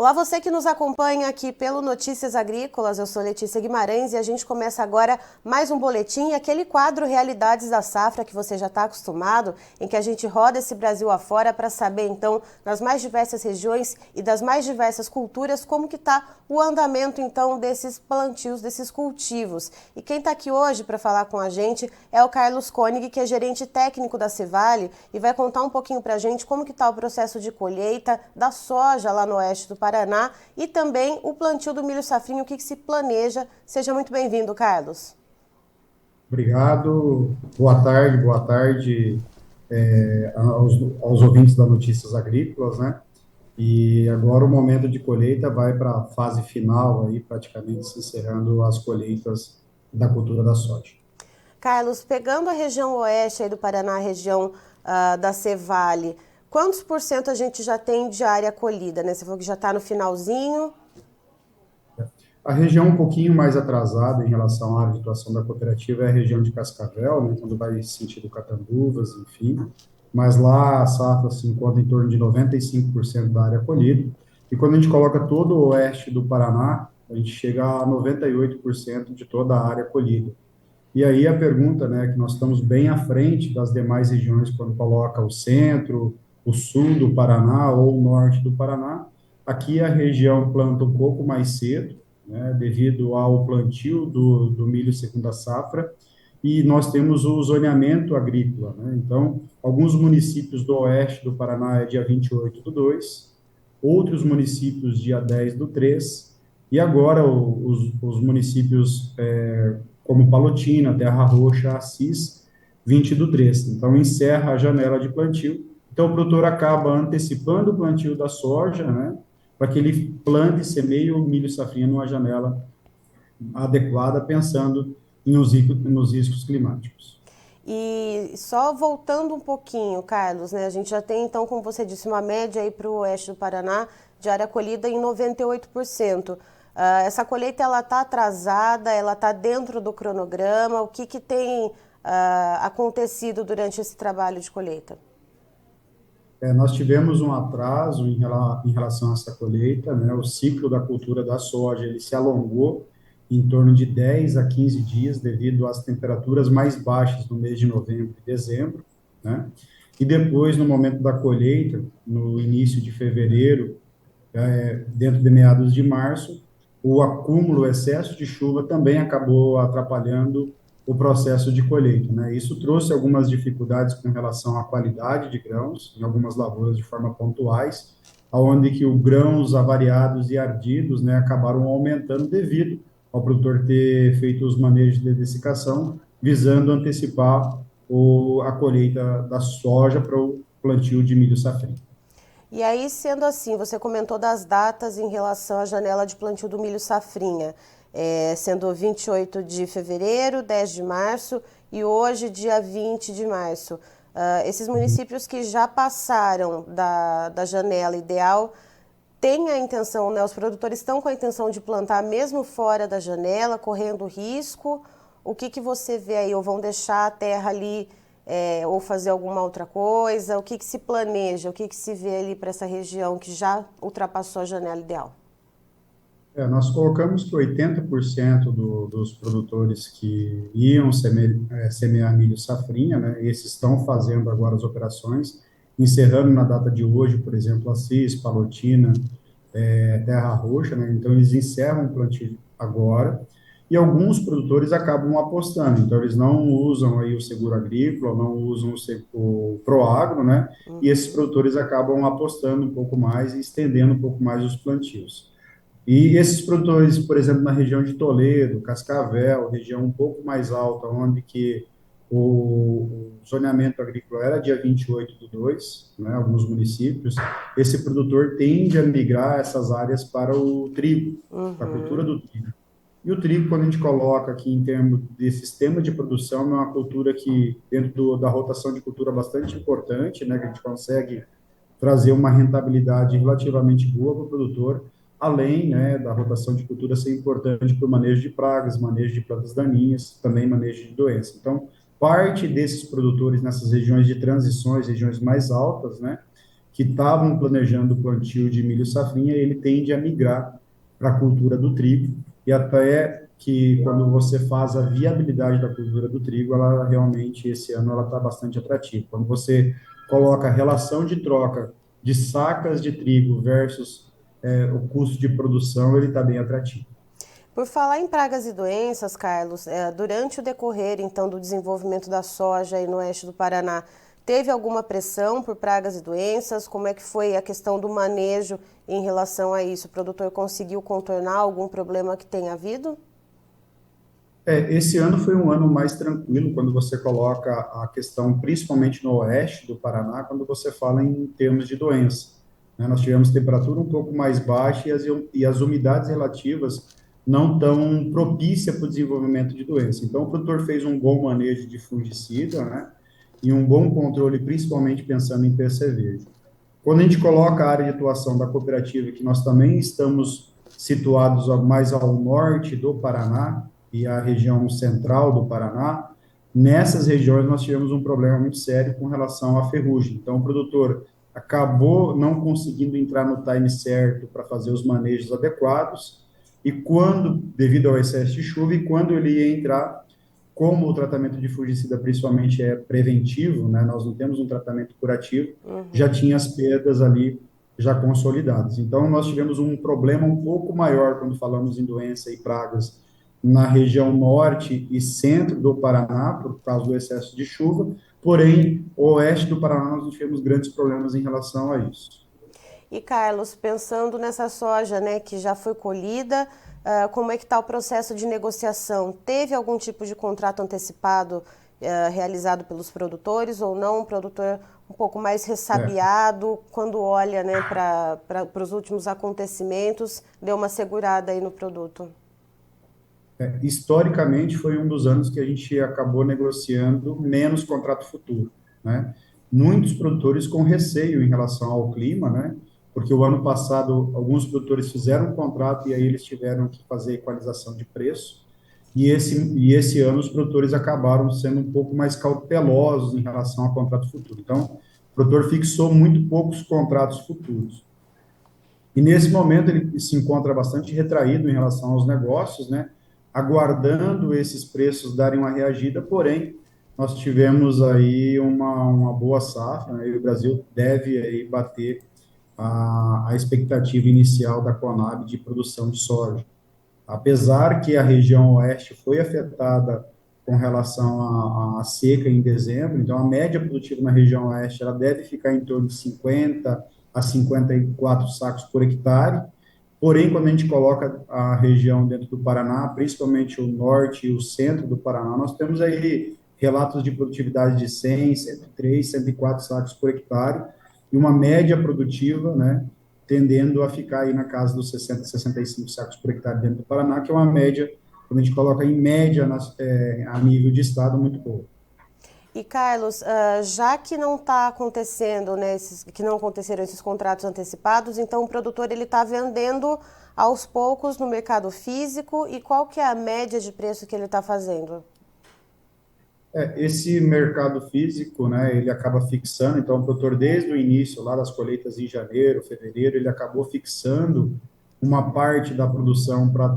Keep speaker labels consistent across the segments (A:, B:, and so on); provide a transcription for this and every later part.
A: Olá, você que nos acompanha aqui pelo Notícias Agrícolas, eu sou Letícia Guimarães e a gente começa agora mais um boletim, aquele quadro Realidades da Safra que você já está acostumado, em que a gente roda esse Brasil afora para saber então, nas mais diversas regiões e das mais diversas culturas, como que está o andamento então desses plantios, desses cultivos. E quem está aqui hoje para falar com a gente é o Carlos Koenig, que é gerente técnico da Cevale e vai contar um pouquinho para a gente como que está o processo de colheita da soja lá no oeste do Paraná e também o plantio do milho safrinha, o que se planeja. Seja muito bem-vindo, Carlos.
B: Obrigado, boa tarde aos ouvintes da Notícias Agrícolas, né? E agora o momento de colheita vai para a fase final, aí praticamente se encerrando as colheitas da cultura da soja.
A: Carlos, pegando a região oeste aí do Paraná, a região da Cevale, quantos por cento a gente já tem de área colhida, né? Você falou que já está no finalzinho.
B: A região um pouquinho mais atrasada em relação à área de atuação da cooperativa é a região de Cascavel, né, quando vai sentido Catanduvas, enfim, mas lá a safra se encontra em torno de 95% da área colhida, e quando a gente coloca todo o oeste do Paraná, a gente chega a 98% de toda a área colhida. E aí a pergunta, né, que nós estamos bem à frente das demais regiões quando coloca o centro, o sul do Paraná ou o norte do Paraná. Aqui a região planta um pouco mais cedo, né, devido ao plantio do milho segunda safra, e nós temos o zoneamento agrícola, né? Então, alguns municípios do oeste do Paraná é dia 28 do 2, outros municípios dia 10 do 3, e agora os municípios como Palotina, Terra Roxa, Assis, 20 do 3. Então, encerra a janela de plantio. Então, o produtor acaba antecipando o plantio da soja, né, para que ele plante e semeie o milho safrinha numa janela adequada, pensando nos riscos climáticos.
A: E só voltando um pouquinho, Carlos, né? A gente já tem, então, como você disse, uma média aí para o oeste do Paraná de área colhida em 98%. Essa colheita, ela está atrasada, ela está dentro do cronograma? O que tem acontecido durante esse trabalho de colheita?
B: Nós tivemos um atraso em relação a essa colheita, né? O ciclo da cultura da soja ele se alongou em torno de 10 a 15 dias devido às temperaturas mais baixas no mês de novembro e dezembro, né? E depois, no momento da colheita, no início de fevereiro, dentro de meados de março, o acúmulo, o excesso de chuva também acabou atrapalhando o processo de colheita, né? Isso trouxe algumas dificuldades com relação à qualidade de grãos, em algumas lavouras de forma pontuais, aonde que os grãos avariados e ardidos, né, acabaram aumentando devido ao produtor ter feito os manejos de dessecação, visando antecipar a colheita da soja para o plantio de milho safrinha.
A: E aí, sendo assim, você comentou das datas em relação à janela de plantio do milho safrinha, sendo 28 de fevereiro, 10 de março e hoje, dia 20 de março. Esses municípios que já passaram da janela ideal têm a intenção, né, os produtores estão com a intenção de plantar mesmo fora da janela, correndo risco? O que você vê aí? Ou vão deixar a terra ali ou fazer alguma outra coisa? O que se planeja? O que se vê ali para essa região que já ultrapassou a janela ideal?
B: Nós colocamos que 80% dos produtores que iam semear milho safrinha, né, esses estão fazendo agora as operações, encerrando na data de hoje, por exemplo, Assis, Palotina, Terra Roxa, né, então eles encerram o plantio agora, e alguns produtores acabam apostando, então eles não usam aí o seguro agrícola, não usam o Proagro, né, e esses produtores acabam apostando um pouco mais e estendendo um pouco mais os plantios. E esses produtores, por exemplo, na região de Toledo, Cascavel, região um pouco mais alta, onde que o zoneamento agrícola era dia 28 do 2, né, alguns municípios, esse produtor tende a migrar essas áreas para o trigo, para a cultura
A: Uhum.
B: do trigo. E o trigo, quando a gente coloca aqui em termos de sistema de produção, é uma cultura que, dentro da rotação de cultura, é bastante importante, né, que a gente consegue trazer uma rentabilidade relativamente boa para o produtor, além, né, da rotação de cultura ser importante para o manejo de pragas, manejo de plantas daninhas, também manejo de doenças. Então, parte desses produtores nessas regiões de transições, regiões mais altas, né, que estavam planejando o plantio de milho safrinha, ele tende a migrar para a cultura do trigo, e até que quando você faz a viabilidade da cultura do trigo, ela realmente, esse ano, ela está bastante atrativa. Quando você coloca a relação de troca de sacas de trigo versus o custo de produção, ele está bem atrativo.
A: Por falar em pragas e doenças, Carlos, durante o decorrer, então, do desenvolvimento da soja aí no oeste do Paraná, teve alguma pressão por pragas e doenças? Como é que foi a questão do manejo em relação a isso? O produtor conseguiu contornar algum problema que tenha havido?
B: Esse ano foi um ano mais tranquilo quando você coloca a questão, principalmente no oeste do Paraná, quando você fala em termos de doença, né? Nós tivemos temperatura um pouco mais baixa e as umidades relativas não tão propícias para o desenvolvimento de doença. Então, o produtor fez um bom manejo de fungicida, né? E um bom controle, principalmente pensando em percevejo. Quando a gente coloca a área de atuação da cooperativa, que nós também estamos situados mais ao norte do Paraná e a região central do Paraná, nessas regiões nós tivemos um problema muito sério com relação à ferrugem. Então, o produtor acabou não conseguindo entrar no time certo para fazer os manejos adequados, e quando, devido ao excesso de chuva, e quando ele ia entrar, como o tratamento de fungicida principalmente é preventivo, né, nós não temos um tratamento curativo, já tinha as perdas ali já consolidadas. Então, nós tivemos um problema um pouco maior quando falamos em doença e pragas na região norte e centro do Paraná, por causa do excesso de chuva, porém, o oeste do Paraná nós não tivemos grandes problemas em relação a isso.
A: E Carlos, pensando nessa soja, né, que já foi colhida, como é que está o processo de negociação? Teve algum tipo de contrato antecipado realizado pelos produtores ou não? Um produtor um pouco mais
B: É.
A: ressabiado, quando olha, né, para os últimos acontecimentos, deu uma segurada aí no produto?
B: Historicamente, foi um dos anos que a gente acabou negociando menos contrato futuro, né? Muitos produtores com receio em relação ao clima, né? Porque o ano passado, alguns produtores fizeram um contrato e aí eles tiveram que fazer equalização de preço. E esse ano, os produtores acabaram sendo um pouco mais cautelosos em relação ao contrato futuro. Então, o produtor fixou muito poucos contratos futuros. E nesse momento ele se encontra bastante retraído em relação aos negócios, né? Aguardando esses preços darem uma reagida, porém, nós tivemos aí uma boa safra, né? E o Brasil deve aí bater a expectativa inicial da Conab de produção de soja. Apesar que a região oeste foi afetada com relação à seca em dezembro, então a média produtiva na região oeste ela deve ficar em torno de 50 a 54 sacos por hectare. Porém, quando a gente coloca a região dentro do Paraná, principalmente o norte e o centro do Paraná, nós temos aí relatos de produtividade de 100, 103, 104 sacos por hectare e uma média produtiva, né, tendendo a ficar aí na casa dos 60, 65 sacos por hectare dentro do Paraná, que é uma média, quando a gente coloca em média a nível de estado, muito boa.
A: E Carlos, já que não está acontecendo, né, que não aconteceram esses contratos antecipados, então o produtor ele está vendendo aos poucos no mercado físico e qual que é a média de preço que ele está fazendo?
B: Esse mercado físico, né, ele acaba fixando, então o produtor desde o início, lá das colheitas em janeiro, fevereiro, ele acabou fixando uma parte da produção para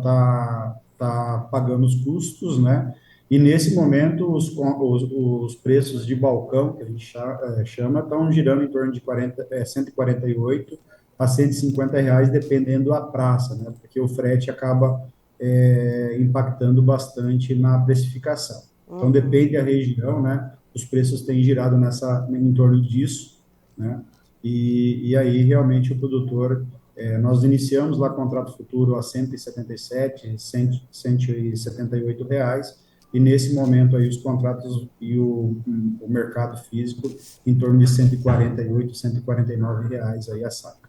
B: tá pagando os custos, né, e nesse momento os preços de balcão, que a gente chama, estão girando em torno de 148 a R$ 150, dependendo da praça, né, porque o frete acaba impactando bastante na precificação. Então, depende da região, né? Os preços têm girado em torno disso, né? E aí, realmente, o produtor... nós iniciamos lá contrato futuro a 177, 178 reais, e nesse momento aí os contratos e o mercado físico em torno de 148, 149 reais aí a saca.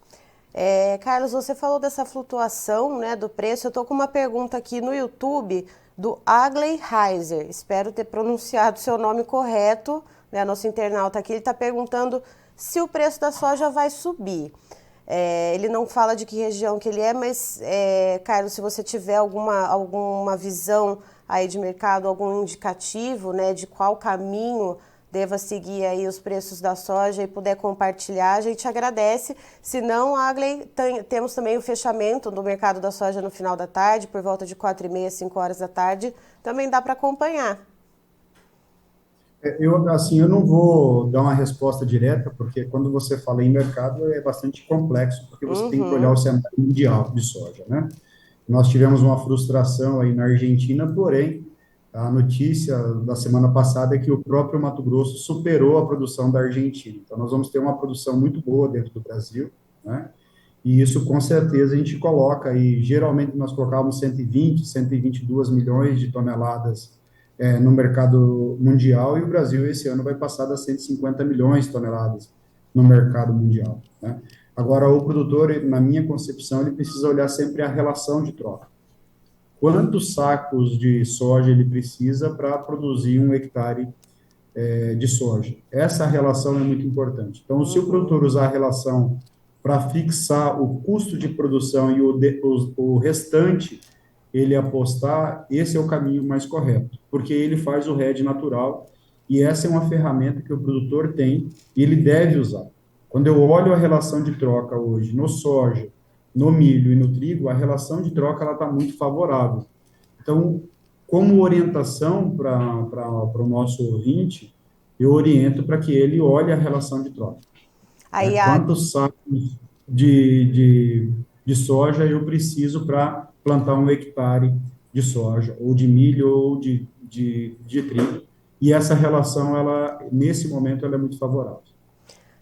A: Carlos, você falou dessa flutuação, né, do preço. Eu estou com uma pergunta aqui no YouTube do Agley Heiser. Espero ter pronunciado o seu nome correto, né? Nosso internauta aqui, ele está perguntando se o preço da soja vai subir. Ele não fala de que região que ele é, mas, Carlos, se você tiver alguma visão aí de mercado, algum indicativo, né, de qual caminho deva seguir aí os preços da soja e puder compartilhar, a gente agradece. Se não, Agley, temos também o fechamento do mercado da soja no final da tarde, por volta de 4h30, 5 horas da tarde, também dá para acompanhar.
B: Eu não vou dar uma resposta direta, porque quando você fala em mercado é bastante complexo, porque você tem que olhar o cenário mundial de soja, né? Nós tivemos uma frustração aí na Argentina, porém, a notícia da semana passada é que o próprio Mato Grosso superou a produção da Argentina. Então, nós vamos ter uma produção muito boa dentro do Brasil, né? E isso, com certeza, a gente coloca aí, geralmente nós colocávamos 120, 122 milhões de toneladas no mercado mundial, e o Brasil esse ano vai passar das 150 milhões de toneladas no mercado mundial, né? Agora, o produtor, na minha concepção, ele precisa olhar sempre a relação de troca. Quantos sacos de soja ele precisa para produzir 1 hectare de soja? Essa relação é muito importante. Então, se o produtor usar a relação para fixar o custo de produção e o restante ele apostar, esse é o caminho mais correto, porque ele faz o hedge natural, e essa é uma ferramenta que o produtor tem e ele deve usar. Quando eu olho a relação de troca hoje no soja, no milho e no trigo, a relação de troca ela está muito favorável. Então, como orientação para o nosso ouvinte, eu oriento para que ele olhe a relação de troca.
A: Aí,
B: Quantos sacos de soja eu preciso para plantar 1 hectare de soja, ou de milho, ou de trigo. E essa relação, ela, nesse momento, ela é muito favorável.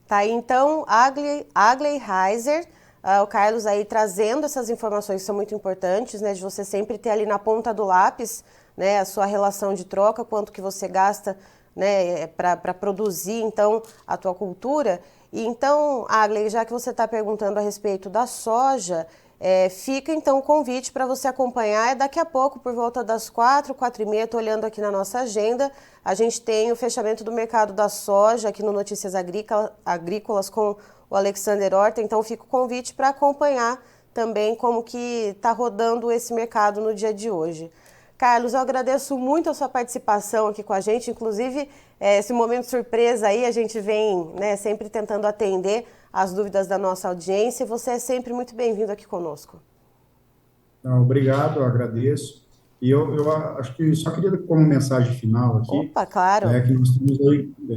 A: Tá aí, então, Agley Heiser, o Carlos aí trazendo essas informações que são muito importantes, né, de você sempre ter ali na ponta do lápis, né, a sua relação de troca, quanto que você gasta, né, para produzir, então, a tua cultura. E então, Agley, já que você está perguntando a respeito da soja, fica então o convite para você acompanhar. Daqui a pouco, por volta das 4h30, estou olhando aqui na nossa agenda, a gente tem o fechamento do mercado da soja aqui no Notícias Agrícolas com o Alexander Horta. Então fica o convite para acompanhar também como que está rodando esse mercado no dia de hoje. Carlos, eu agradeço muito a sua participação aqui com a gente, inclusive esse momento surpresa aí, a gente vem, né, sempre tentando atender as dúvidas da nossa audiência, e você é sempre muito bem-vindo aqui conosco.
B: Não, obrigado, eu agradeço. E eu acho que só queria, como mensagem final aqui,
A: Opa, claro.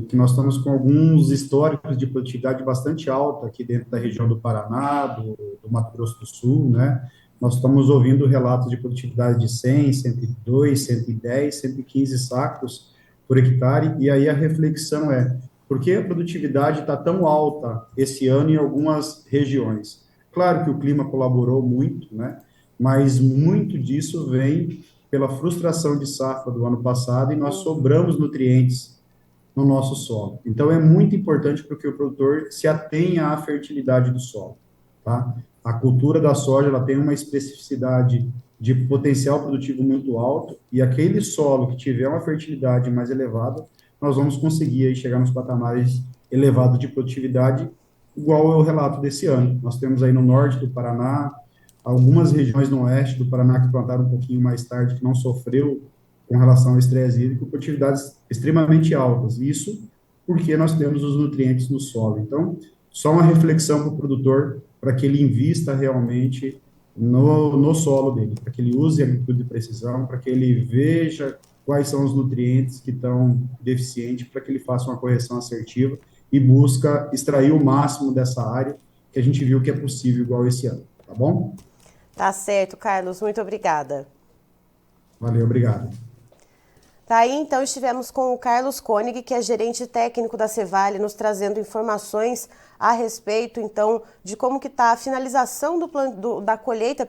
B: que nós estamos com alguns históricos de produtividade bastante alta aqui dentro da região do Paraná, do Mato Grosso do Sul, né? Nós estamos ouvindo relatos de produtividade de 100, 102, 110, 115 sacos por hectare, e aí a reflexão é, por que a produtividade está tão alta esse ano em algumas regiões? Claro que o clima colaborou muito, né? Mas muito disso vem pela frustração de safra do ano passado, e nós sobramos nutrientes no nosso solo. Então, é muito importante para que o produtor se atenha à fertilidade do solo, tá? A cultura da soja, ela tem uma especificidade de potencial produtivo muito alto, e aquele solo que tiver uma fertilidade mais elevada, nós vamos conseguir aí chegar nos patamares elevados de produtividade, igual é o relato desse ano. Nós temos aí no norte do Paraná, algumas regiões no oeste do Paraná que plantaram um pouquinho mais tarde, que não sofreu com relação ao estresse hídrico, produtividades extremamente altas. Isso porque nós temos os nutrientes no solo. Então, só uma reflexão para o produtor, para que ele invista realmente no solo dele, para que ele use a agricultura de precisão, para que ele veja quais são os nutrientes que estão deficientes, para que ele faça uma correção assertiva e busca extrair o máximo dessa área, que a gente viu que é possível igual esse ano, tá bom?
A: Tá certo, Carlos, muito obrigada.
B: Valeu, obrigado.
A: Tá aí, então, estivemos com o Carlos Koenig, que é gerente técnico da Cevale, nos trazendo informações a respeito, então, de como que está a finalização da colheita,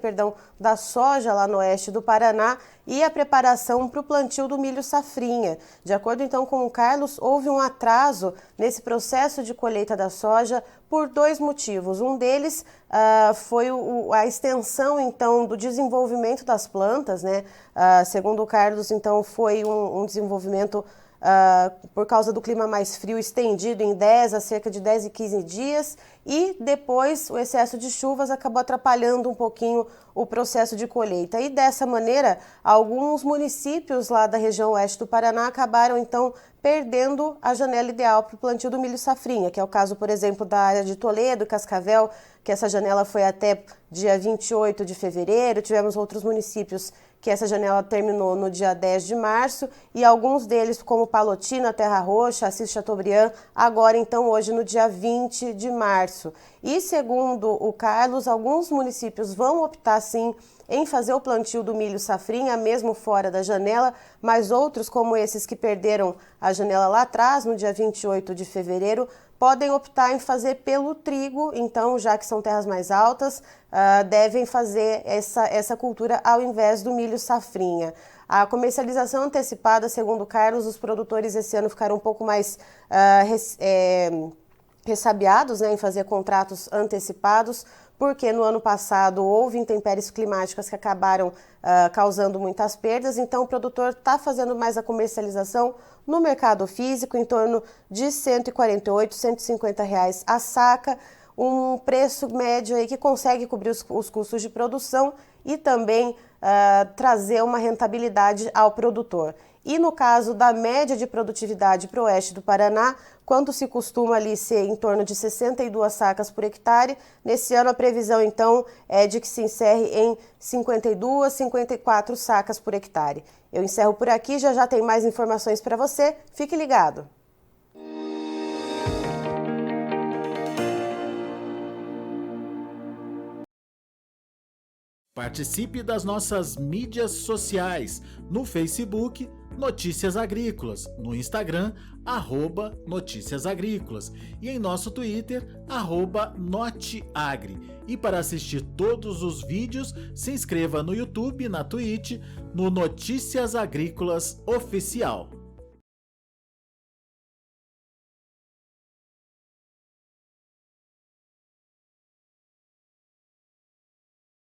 A: da soja lá no oeste do Paraná e a preparação para o plantio do milho safrinha. De acordo, então, com o Carlos, houve um atraso nesse processo de colheita da soja por 2 motivos. Um deles foi a extensão, então, do desenvolvimento das plantas, né? Segundo o Carlos, então, foi um desenvolvimento por causa do clima mais frio, estendido em cerca de 10 e 15 dias, e depois o excesso de chuvas acabou atrapalhando um pouquinho o processo de colheita. E dessa maneira, alguns municípios lá da região oeste do Paraná acabaram então perdendo a janela ideal para o plantio do milho safrinha, que é o caso, por exemplo, da área de Toledo e Cascavel, que essa janela foi até dia 28 de fevereiro. Tivemos outros municípios que essa janela terminou no dia 10 de março, e alguns deles, como Palotina, Terra Roxa, Assis Chateaubriand, agora então hoje no dia 20 de março. E segundo o Carlos, alguns municípios vão optar sim em fazer o plantio do milho safrinha, mesmo fora da janela, mas outros, como esses que perderam a janela lá atrás, no dia 28 de fevereiro, podem optar em fazer pelo trigo. Então, já que são terras mais altas, devem fazer essa cultura ao invés do milho safrinha. A comercialização antecipada, segundo Carlos, os produtores esse ano ficaram um pouco mais ressabiados, né, em fazer contratos antecipados, porque no ano passado houve intempéries climáticas que acabaram causando muitas perdas. Então o produtor está fazendo mais a comercialização no mercado físico, em torno de R$ 148, R$ 150 a saca, um preço médio aí que consegue cobrir os custos de produção e também trazer uma rentabilidade ao produtor. E no caso da média de produtividade para o oeste do Paraná, quando se costuma ali ser em torno de 62 sacas por hectare, nesse ano a previsão então é de que se encerre em 52, 54 sacas por hectare. Eu encerro por aqui, já tem mais informações para você, fique ligado.
C: Participe das nossas mídias sociais, no Facebook, Notícias Agrícolas, no Instagram, @Notícias Agrícolas e em nosso Twitter, @Noteagri. E para assistir todos os vídeos, se inscreva no YouTube, na Twitch, no Notícias Agrícolas Oficial.